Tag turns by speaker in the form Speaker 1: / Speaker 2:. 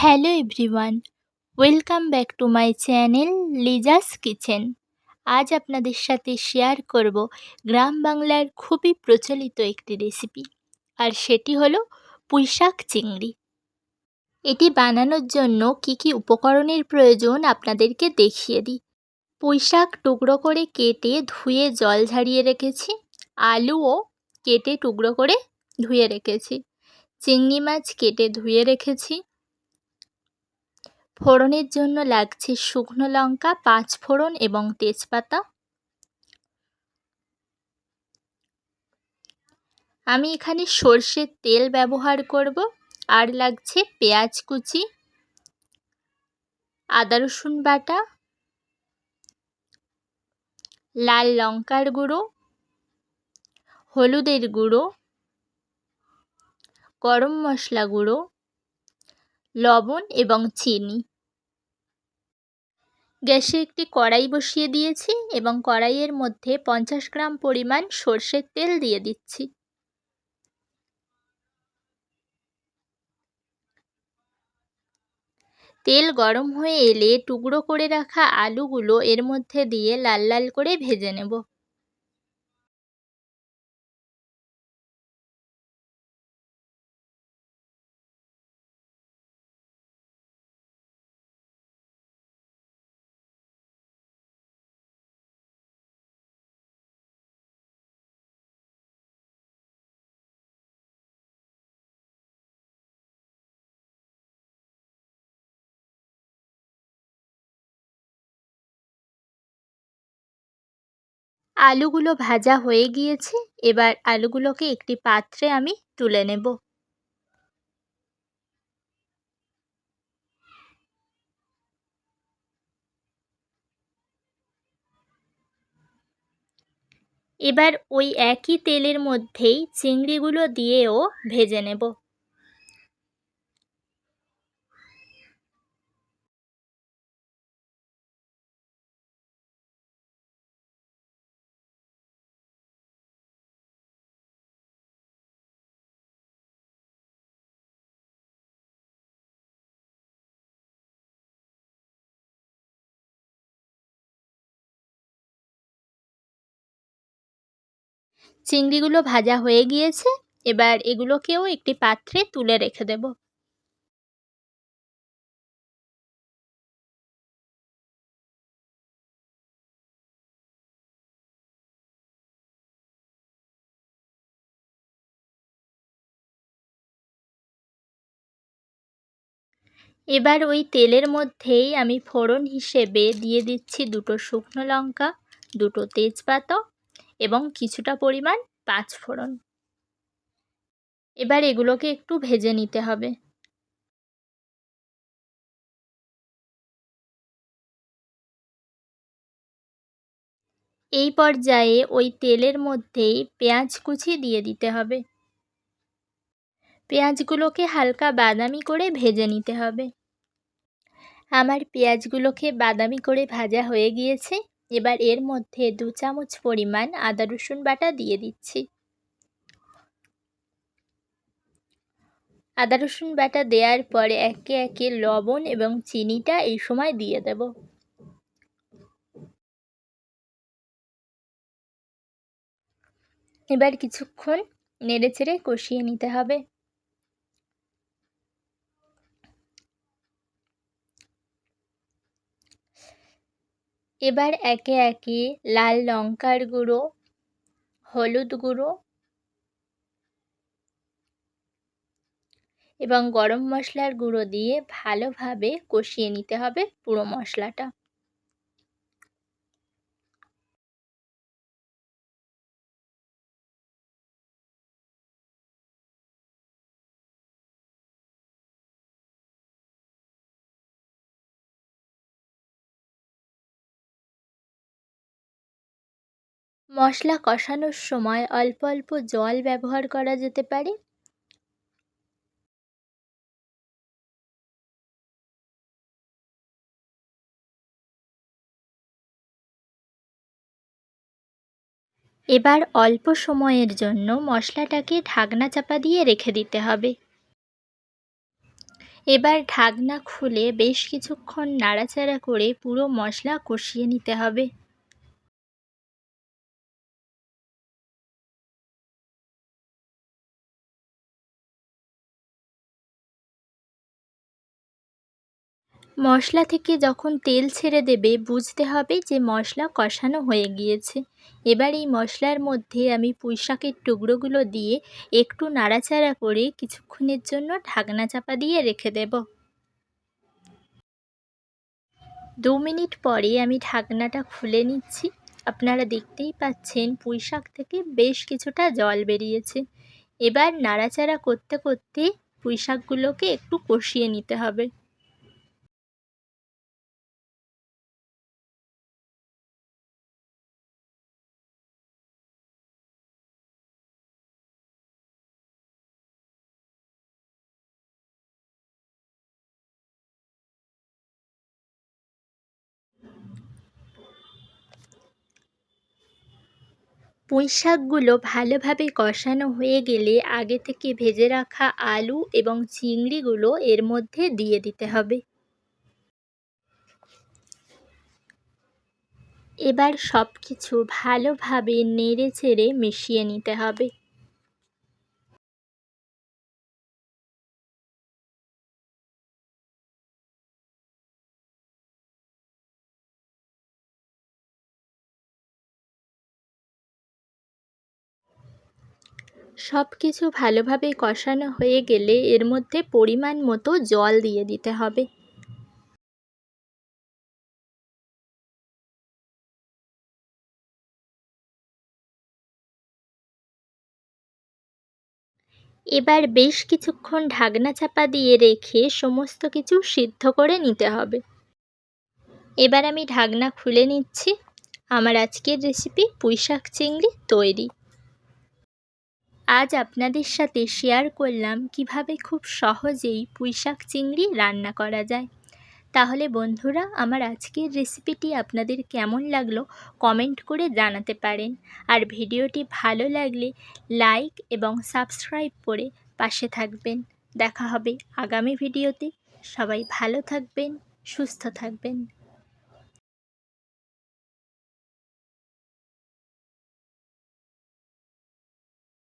Speaker 1: Hello everyone, welcome back to my channel Liza's kitchen. আজ আপনাদের সাথে শেয়ার করব গ্রাম বাংলার খুবই প্রচলিত একটি রেসিপি, আর সেটি হলো পুঁইশাক চিংড়ি। এটি বানানোর জন্য কি কি উপকরণের প্রয়োজন আপনাদেরকে দেখিয়ে দিই। পুঁইশাক টুকরো করে কেটে ধুয়ে জল ঝরিয়ে রেখেছি। আলুও কেটে টুকরো করে ধুয়ে রেখেছি। চিংড়ি মাছ কেটে ধুয়ে রেখেছি। ফোড়নের জন্য লাগছে শুকনো লঙ্কা, 5 ফোড়ন এবং তেজপাতা। আমি এখানে সর্ষের তেল ব্যবহার করব। আর লাগছে পেঁয়াজ কুচি, আদা রসুন বাটা, লাল লঙ্কার গুঁড়ো, হলুদের গুঁড়ো, গরম মশলা গুঁড়ো, লবণ এবং চিনি। গ্যাসে একটি কড়াই বসিয়ে দিয়েছি এবং কড়াইয়ের মধ্যে 50 গ্রাম পরিমাণ সর্ষের তেল দিয়ে দিচ্ছি। তেল গরম হয়ে এলে টুকরো করে রাখা আলুগুলো এর মধ্যে দিয়ে লাল লাল করে ভেজে নেব। আলুগুলো ভাজা হয়ে গিয়েছে। এবার আলুগুলোকে একটি পাত্রে আমি তুলে নেব। এবার ওই একই তেলের মধ্যেই চিংড়িগুলো দিয়েও ভেজে নেব। চিংড়িগুলো ভাজা হয়ে গিয়েছে। এবার এগুলোকেও একটি পাত্রে তুলে রেখে দেব। এবার ওই তেলের মধ্যেই আমি ফোড়ন হিসেবে দিয়ে দিচ্ছি 2টো শুকনো লঙ্কা, 2টো তেজপাতা এবং কিছুটা পরিমাণ 5 ফোড়ন। এবার এগুলোকে একটু ভেজে নিতে হবে। এই পর্যায়ে ওই তেলের মধ্যেই পেঁয়াজ কুচি দিয়ে দিতে হবে। পেঁয়াজগুলোকে হালকা বাদামি করে ভেজে নিতে হবে। আমার পেঁয়াজগুলোকে বাদামি করে ভাজা হয়ে গিয়েছে। এবার এর মধ্যে 2 চামচ পরিমাণ আদা রসুন বাটা দিয়ে দিচ্ছি। আদা রসুন বাটা দেওয়ার পরে একে একে লবণ এবং চিনিটা এই সময় দিয়ে দেব। এবার কিছুক্ষণ নেড়েচেড়ে কষিয়ে নিতে হবে। এবার একে একে লাল লঙ্কার গুঁড়ো, হলুদ গুঁড়ো এবং গরম মশলার গুঁড়ো দিয়ে ভালোভাবে কষিয়ে নিতে হবে পুরো মশলাটা। মশলা কষানোর সময় অল্প অল্প জল ব্যবহার করা যেতে পারে। এবার অল্প সময়ের জন্য মশলাটাকে ঢাকনা চাপা দিয়ে রেখে দিতে হবে। এবার ঢাকনা খুলে বেশ কিছুক্ষণ নাড়াচাড়া করে পুরো মশলা কষিয়ে নিতে হবে। মশলা থেকে যখন তেল ছেড়ে দেবে বুঝতে হবে যে মশলা কষানো হয়ে গিয়েছে। এবার এই মশলার মধ্যে আমি পুঁইশাকের টুকরোগুলো দিয়ে একটু নাড়াচাড়া করে কিছুক্ষণের জন্য ঢাকনা চাপা দিয়ে রেখে দেব। 2 মিনিট পরে আমি ঢাকনাটা খুলে নিচ্ছি। আপনারা দেখতেই পাচ্ছেন পুঁইশাক থেকে বেশ কিছুটা জল বেরিয়েছে। এবার নাড়াচাড়া করতে করতে পুঁইশাকগুলোকে একটু কষিয়ে নিতে হবে। পুঁইশাকগুলো ভালোভাবে কষানো হয়ে গেলে আগে থেকে ভেজে রাখা আলু এবং চিংড়িগুলো এর মধ্যে দিয়ে দিতে হবে। এবার সব কিছু ভালোভাবে নেড়েচেড়ে মিশিয়ে নিতে হবে। সব কিছু ভালোভাবে কষানো হয়ে গেলে এর মধ্যে পরিমাণ মতো জল দিয়ে দিতে হবে। এবার বেশ কিছুক্ষণ ঢাকনা চাপা দিয়ে রেখে সমস্ত কিছু সিদ্ধ করে নিতে হবে। এবার আমি ঢাকনা খুলে নিচ্ছি। আমার আজকের রেসিপি পুঁইশাক চিংড়ি তৈরি। আজ আপনাদের সাথে শেয়ার করলাম কিভাবে খুব সহজেই পুঁইশাক চিংড়ি রান্না করা যায়। তাহলে বন্ধুরা, আমার আজকের রেসিপিটি আপনাদের কেমন লাগলো কমেন্ট করে জানাতে পারেন। আর ভিডিওটি ভালো লাগলে লাইক এবং সাবস্ক্রাইব করে পাশে থাকবেন। দেখা হবে আগামী ভিডিওতে। সবাই ভালো থাকবেন, সুস্থ থাকবেন।